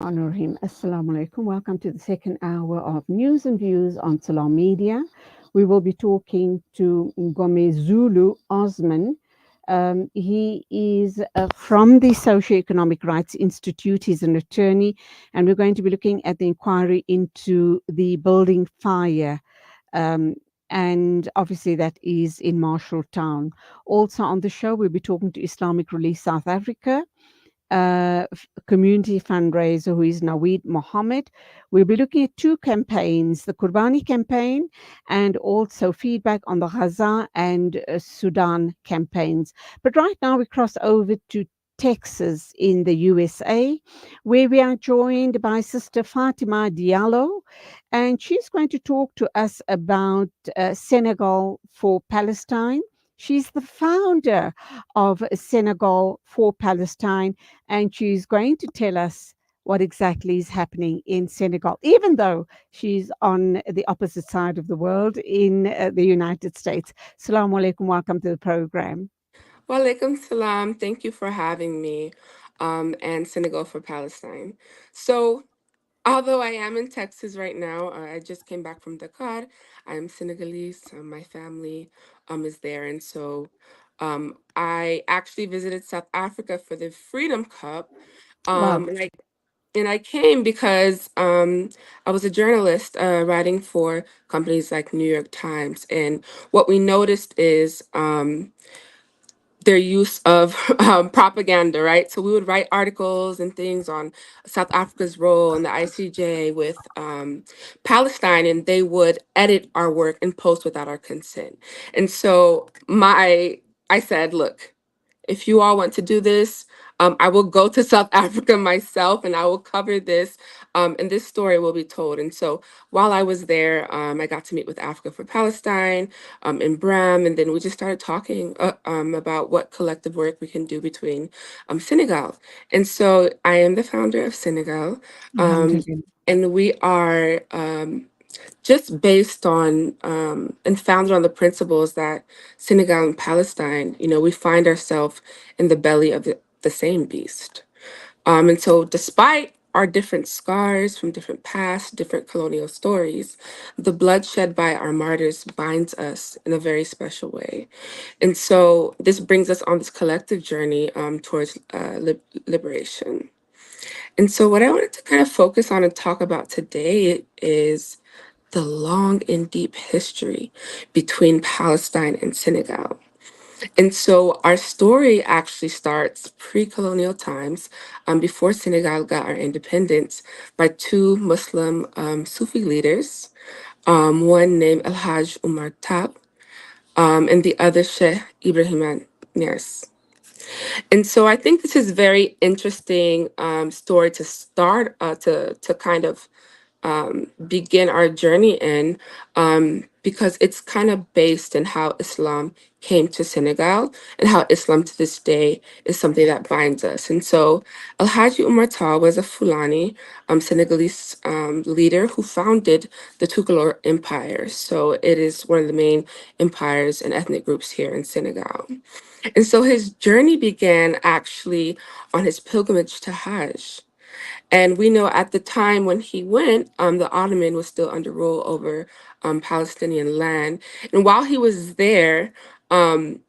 Honorim. Assalamu alaikum. Welcome to the second hour of News and Views on Salam Media. We will be talking to Ngome Zulu Osman. He is from the Socioeconomic Rights Institute. He's an attorney, and we're going to be looking at the inquiry into the building fire. Um, and obviously, that is in Marshalltown. Also, on the show, we'll be talking to Islamic Relief South Africa community fundraiser who is Naweed Mohammed. We'll be looking at two campaigns, the Kurbani campaign and also feedback on the Gaza and Sudan campaigns. But right now we cross over to Texas in the USA, where we are joined by Sister Fatima Diallo, and she's going to talk to us about Senegal for Palestine. She's the founder of Senegal for Palestine, and she's going to tell us what exactly is happening in Senegal, even though she's on the opposite side of the world in the United States. Assalamu alaikum, welcome to the program. Walaikum salam. Thank you for having me, and Senegal for Palestine. So, although I am in Texas right now, I just came back from Dakar. I'm Senegalese. My family is there, and so I actually visited South Africa for the Freedom Cup. Wow. And I came because I was a journalist writing for companies like New York Times, and what we noticed is their use of propaganda, right? So we would write articles and things on South Africa's role in the ICJ with Palestine, and they would edit our work and post without our consent. And so I said, look, if you all want to do this, I will go to South Africa myself and I will cover this, and this story will be told. And so while I was there, I got to meet with Africa for Palestine in Bram, and then we just started talking about what collective work we can do between Senegal. And so I am the founder of Senegal, um, Alhamdulillah. and we are. Just based on and founded on the principles that Senegal and Palestine, we find ourselves in the belly of the same beast. And so, despite our different scars from different past, different colonial stories, the blood shed by our martyrs binds us in a very special way. And so, this brings us on this collective journey towards liberation. And so, what I wanted to kind of focus on and talk about today is the long and deep history between Palestine and Senegal. And so our story actually starts pre colonial times, before Senegal got our independence, by two Muslim Sufi leaders, one named El Hajj Umar Tab, and the other Sheikh Ibrahim Nias. And so I think this is very interesting story to start to kind of begin our journey in, because it's kind of based in how Islam came to Senegal and how Islam to this day is something that binds us. And so Alhaji Umar Tall was a Fulani Senegalese leader who founded the Tukulor Empire. So it is one of the main empires and ethnic groups here in Senegal. And so his journey began actually on his pilgrimage to Hajj. And we know at the time when he went, the Ottoman was still under rule over Palestinian land. And while he was there, um,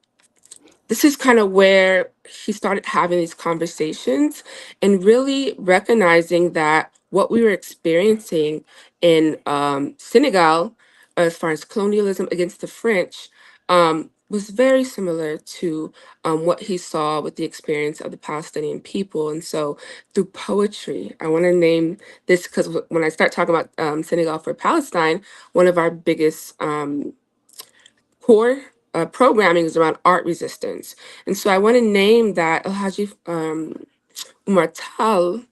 this is kind of where he started having these conversations and really recognizing that what we were experiencing in Senegal, as far as colonialism against the French, was very similar to what he saw with the experience of the Palestinian people. And so, through poetry, I want to name this because when I start talking about Senegal for Palestine, one of our biggest core programming is around art resistance. And so I want to name that Alhaji Umar Tal,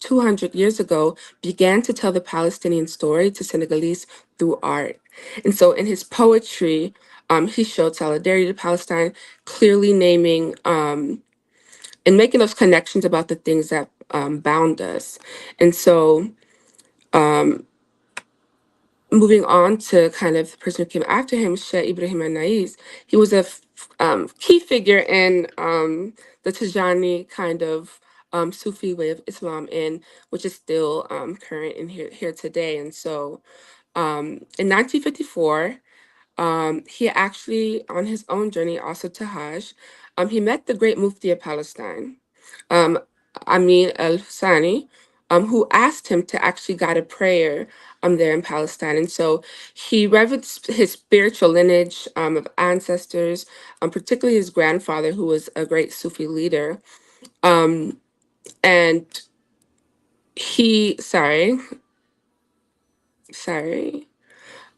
200 years ago, began to tell the Palestinian story to Senegalese through art. And so in his poetry, he showed solidarity to Palestine, clearly naming and making those connections about the things that bound us. And so moving on to kind of the person who came after him, Sheikh Ibrahim Nais, he was a key figure in the Tijani kind of Sufi way of Islam in, which is still current in here today. And so in 1954, he actually, on his own journey also to Hajj, he met the great Mufti of Palestine, um, Amin al-Husani, who asked him to actually guide a prayer there in Palestine. And so he reverenced his spiritual lineage of ancestors, particularly his grandfather, who was a great Sufi leader. Um, and sorry, sorry.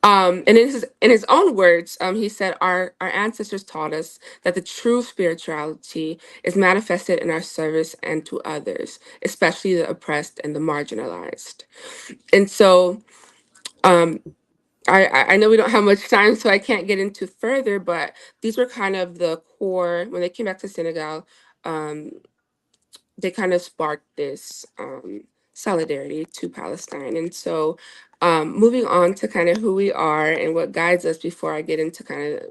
And in his own words, he said, our ancestors taught us that the true spirituality is manifested in our service and to others, especially the oppressed and the marginalized. And so, um, I know we don't have much time, so I can't get into further, but these were kind of the core when they came back to Senegal. Um, they kind of sparked this solidarity to Palestine. And so, moving on to kind of who we are and what guides us before I get into kind of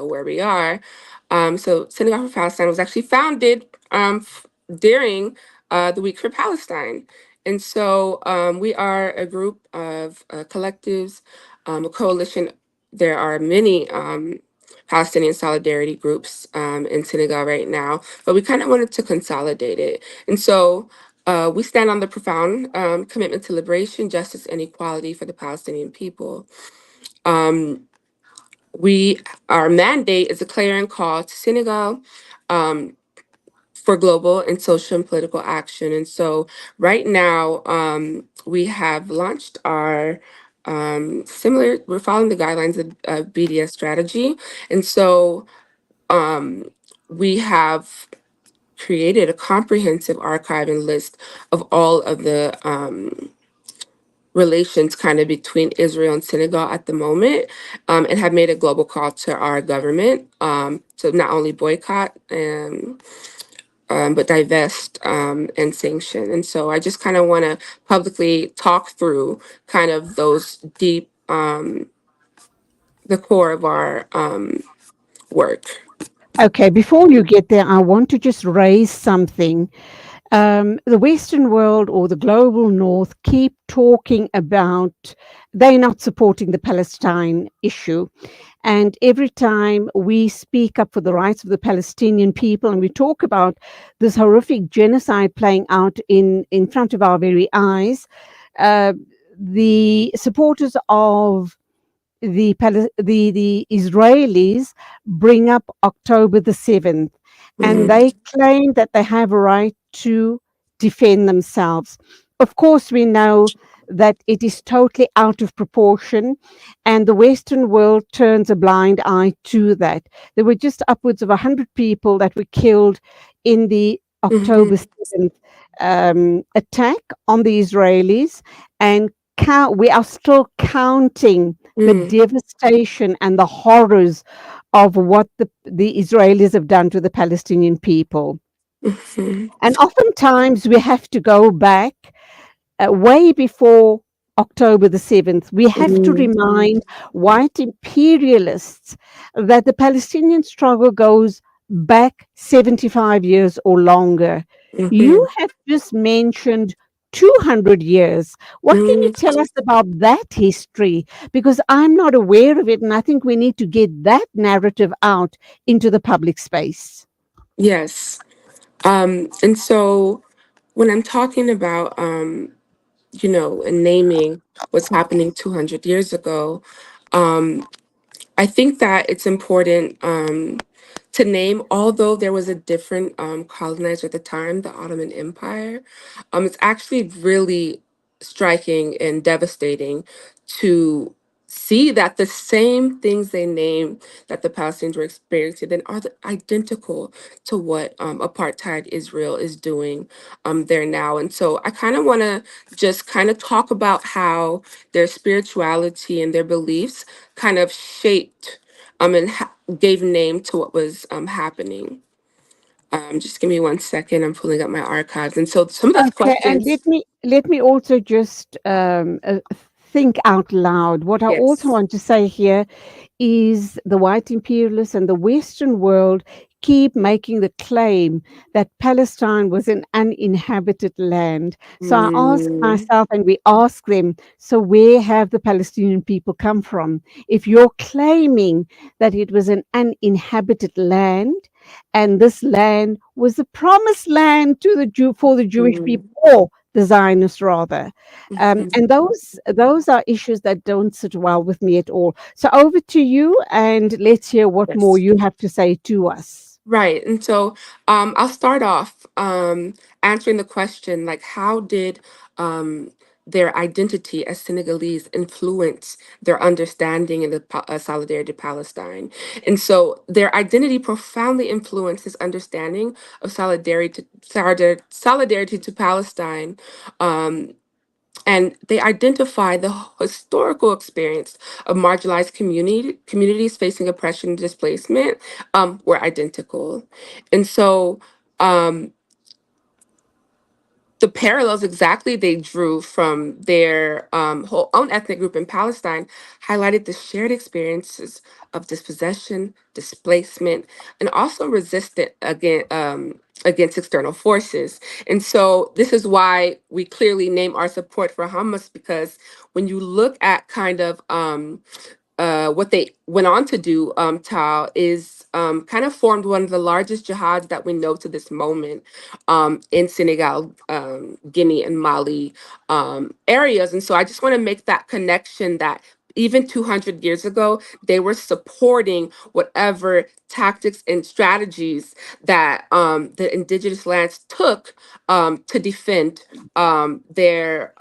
where we are. So Senegal for Palestine was actually founded during the Week for Palestine. And so we are a group of collectives, a coalition. There are many Palestinian solidarity groups in Senegal right now, but we kind of wanted to consolidate it. And so we stand on the profound commitment to liberation, justice, and equality for the Palestinian people. Um, we Our mandate is a clarion call to Senegal um, for global and social and political action. And so right now we have launched our we're following the guidelines of BDS strategy. And so um, we have created a comprehensive archive and list of all of the relations kind of between Israel and Senegal at the moment, and have made a global call to our government to not only boycott but divest and sanction. And so I just kind of want to publicly talk through kind of those deep, the core of our work. Okay, before you get there, I want to just raise something. The Western world or the global North keep talking about they're not supporting the Palestine issue. And every time we speak up for the rights of the Palestinian people and we talk about this horrific genocide playing out in front of our very eyes, uh, the supporters of the Israelis bring up October the 7th, and Hmm. they claim that they have a right to defend themselves. Of course, we know that it is totally out of proportion, and the Western world turns a blind eye to that. There were just upwards of 100 people that were killed in the October Hmm. 7th attack on the Israelis, and we are still counting the Hmm. devastation and the horrors of what the Israelis have done to the Palestinian people. Hmm. And oftentimes we have to go back way before October the 7th. We have to Hmm. remind white imperialists that the Palestinian struggle goes back 75 years or longer. You Hmm. have just mentioned 200 years. What can you Hmm. tell us about that history? Because I'm not aware of it, and I think we need to get that narrative out into the public space. Yes. And so when I'm talking about, and naming what's happening 200 years ago, um, I think that it's important to name, although there was a different colonizer at the time, the Ottoman Empire. It's actually really striking and devastating to see that the same things they name that the Palestinians were experiencing then are identical to what apartheid Israel is doing there now. And so I kind of want to just kind of talk about how their spirituality and their beliefs kind of shaped and gave name to what was happening. Just give me 1 second. I'm pulling up my archives, and so some of the Okay, and questions. let me also just think out loud. What I also Yes. want to say here is the white imperialists and the Western world keep making the claim that Palestine was an uninhabited land. So I asked Mm, myself, and we asked them, so where have the Palestinian people come from? If you're claiming that it was an uninhabited land, and this land was the promised land to the for the Jewish people, mm, or the Zionists rather, mhm. and those are issues that don't sit well with me at all. So over to you, and let's hear what more Yes. you have to say to us. Right. And so I'll start off answering the question like, how did their identity as Senegalese influence their understanding in the solidarity to Palestine? And so their identity profoundly influenced his understanding of solidarity to Palestine. Um, and they identify the historical experience of marginalized communities facing oppression and displacement were identical. And so um, the parallels exactly they drew from their whole own ethnic group in Palestine highlighted the shared experiences of dispossession, displacement, and also resistance against external forces. And so this is why we clearly name our support for Hamas, because when you look at kind of what they went on to do, Tal, is kind of formed one of the largest jihads that we know to this moment in Senegal, Guinea, and Mali areas. And so I just want to make that connection that even 200 years ago, they were supporting whatever tactics and strategies that the indigenous lands took to defend their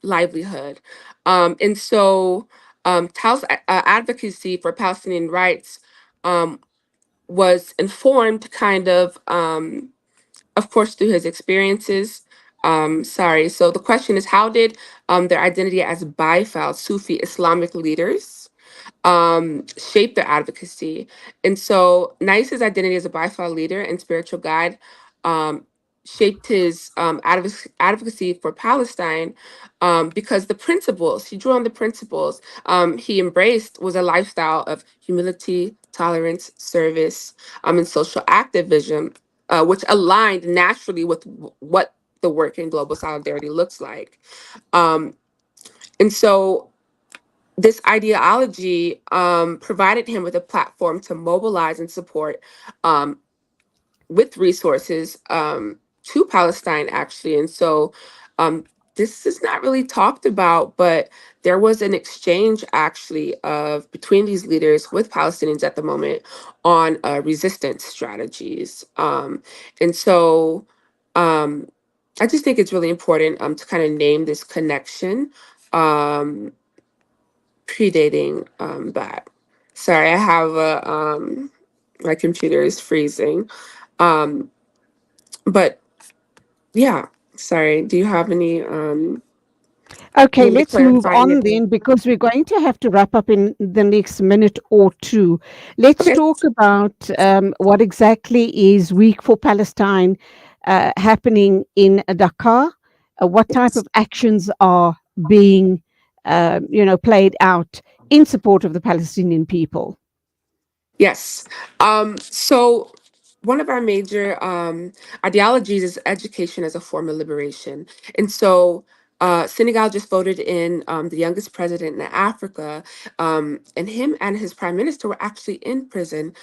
livelihood. And so Tal's advocacy for Palestinian rights um, was informed kind of course, through his experiences. Sorry. So the question is, how did their identity as Baifal Sufi Islamic leaders shaped their advocacy? And so Nice's identity as a Baifal leader and spiritual guide um, shaped his advocacy for Palestine because the principles he drew on the principles he embraced was a lifestyle of humility, tolerance, service, and social activism, which aligned naturally with what the work in global solidarity looks like. Um, and so this ideology provided him with a platform to mobilize and support um, with resources to Palestine, actually. And so um, this is not really talked about, but there was an exchange actually of between these leaders with Palestinians at the moment on resistance strategies. And so um, I just think it's really important to kind of name this connection. Um, Predating that. Sorry, I have a my computer is freezing. Um, but yeah, sorry. Do you have any you Okay, want me to let's move clarify on anything? then, because we're going to have to wrap up in the next minute or two. Let's Okay. talk about what exactly is Week for Palestine happening in Dakar. What type of actions are being, played out in support of the Palestinian people? Yes. So one of our major ideologies is education as a form of liberation. And so Senegal just voted in the youngest president in Africa, and him and his prime minister were actually in prison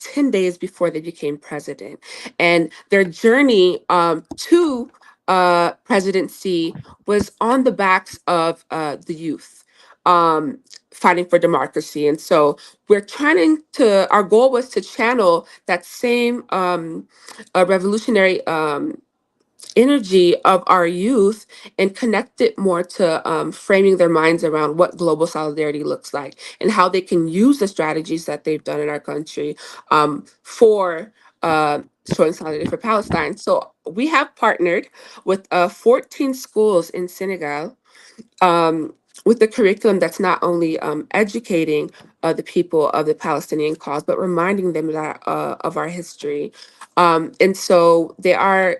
10 days before they became president. And their journey to presidency was on the backs of the youth. Um, Fighting for democracy. And so we're trying to our goal was to channel that same revolutionary energy of our youth and connect it more to framing their minds around what global solidarity looks like and how they can use the strategies that they've done in our country for showing solidarity for Palestine. So we have partnered with 14 schools in Senegal um, with the curriculum that's not only educating the people of the Palestinian cause, but reminding them that of our history. And so they are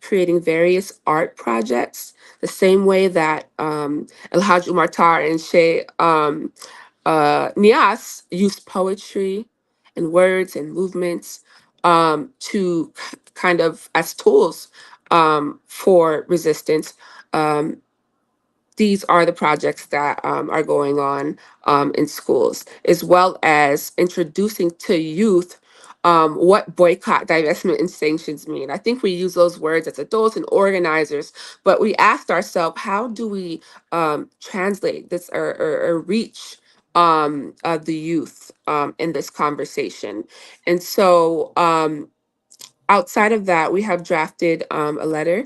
creating various art projects, the same way that El Haj Umar Tar and Shay Nias used poetry and words and movements to kind of as tools for resistance. Um, these are the projects that are going on in schools, as well as introducing to youth what boycott, divestment, and sanctions mean. I think we use those words as adults and organizers, but we asked ourselves, how do we translate this or reach the youth in this conversation? And so, outside of that, we have drafted a letter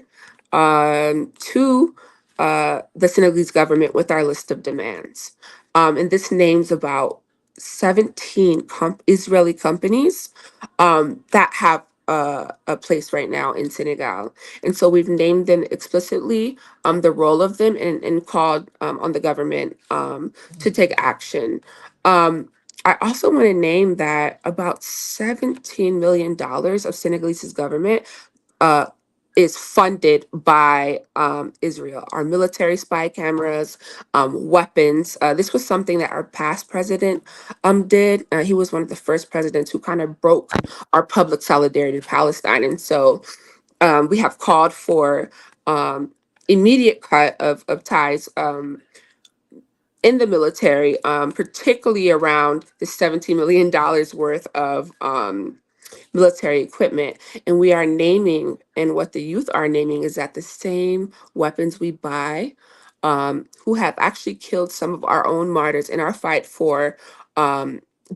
to the Senegalese government with our list of demands. And this names about 17 Israeli companies that have a place right now in Senegal. And so we've named them explicitly, the role of them, and called on the government to take action. Um, I also want to name that about $17 million of Senegalese government uh, is funded by Israel. Our military spy cameras, weapons. This was something that our past president did. He was one of the first presidents who kind of broke our public solidarity to Palestine. And so we have called for immediate cut of ties in the military, particularly around the $17 million worth of military equipment. And we are naming, and what the youth are naming is that the same weapons we buy, who have actually killed some of our own martyrs in our fight for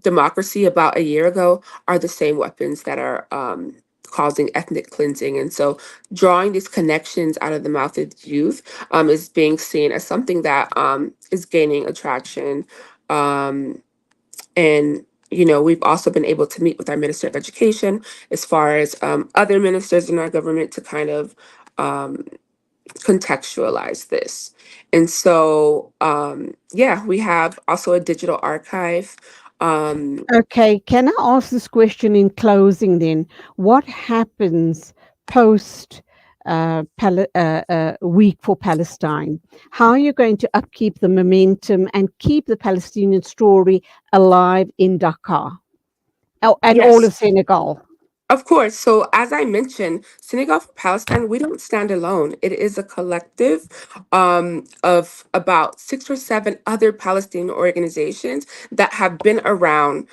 democracy about a year ago, are the same weapons that are causing ethnic cleansing. And so drawing these connections out of the mouth of youth is being seen as something that is gaining attraction. Um, and we've also been able to meet with our Minister of Education, as far as other ministers in our government, to kind of um, contextualize this. And so, yeah, we have also a digital archive. Um, Okay, can I ask this question in closing then? What happens post week for Palestine? How are you going to upkeep the momentum and keep the Palestinian story alive in Dakar? Oh, and all yes. of Senegal. Of course. So, as I mentioned, Senegal for Palestine, we don't stand alone. It is a collective of about 6 or 7 other Palestinian organizations that have been around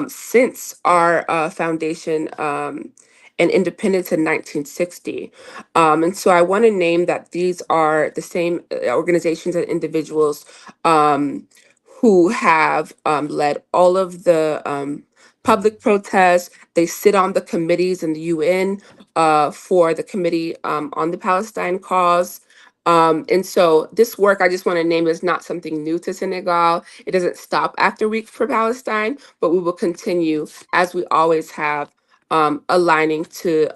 since our foundation and independence in 1960. And so, I want to name that these are the same organizations and individuals who have led all of the public protests. They sit on the committees in the UN for the Committee on the Palestine cause. And so this work, I just want to name, is not something new to Senegal. It doesn't stop after Week for Palestine, but we will continue, as we always have, aligning to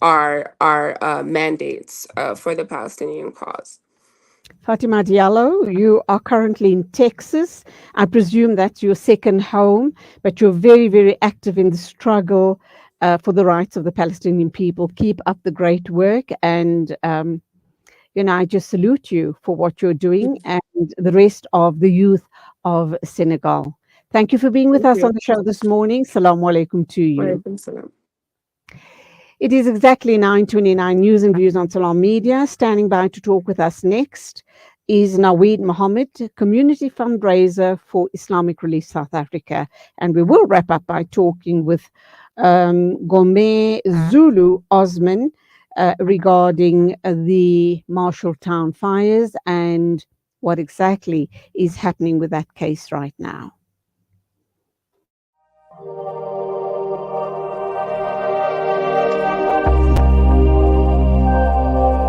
our mandates for the Palestinian cause. Fatima Diallo, you are currently in Texas. I presume that's your second home, but you're very, very active in the struggle for the rights of the Palestinian people. Keep up the great work. And, I just salute you for what you're doing and the rest of the youth of Senegal. Thank you for being with Thank us on you. the show this morning. Salaam alaikum to you. Walaikum salam. It is exactly 9:29. News and views on Salam Media. Standing by to talk with us next is Naweed Mohammed, community fundraiser for Islamic Relief South Africa. And we will wrap up by talking with Gome Zulu Osman regarding the Marshalltown fires and what exactly is happening with that case right now.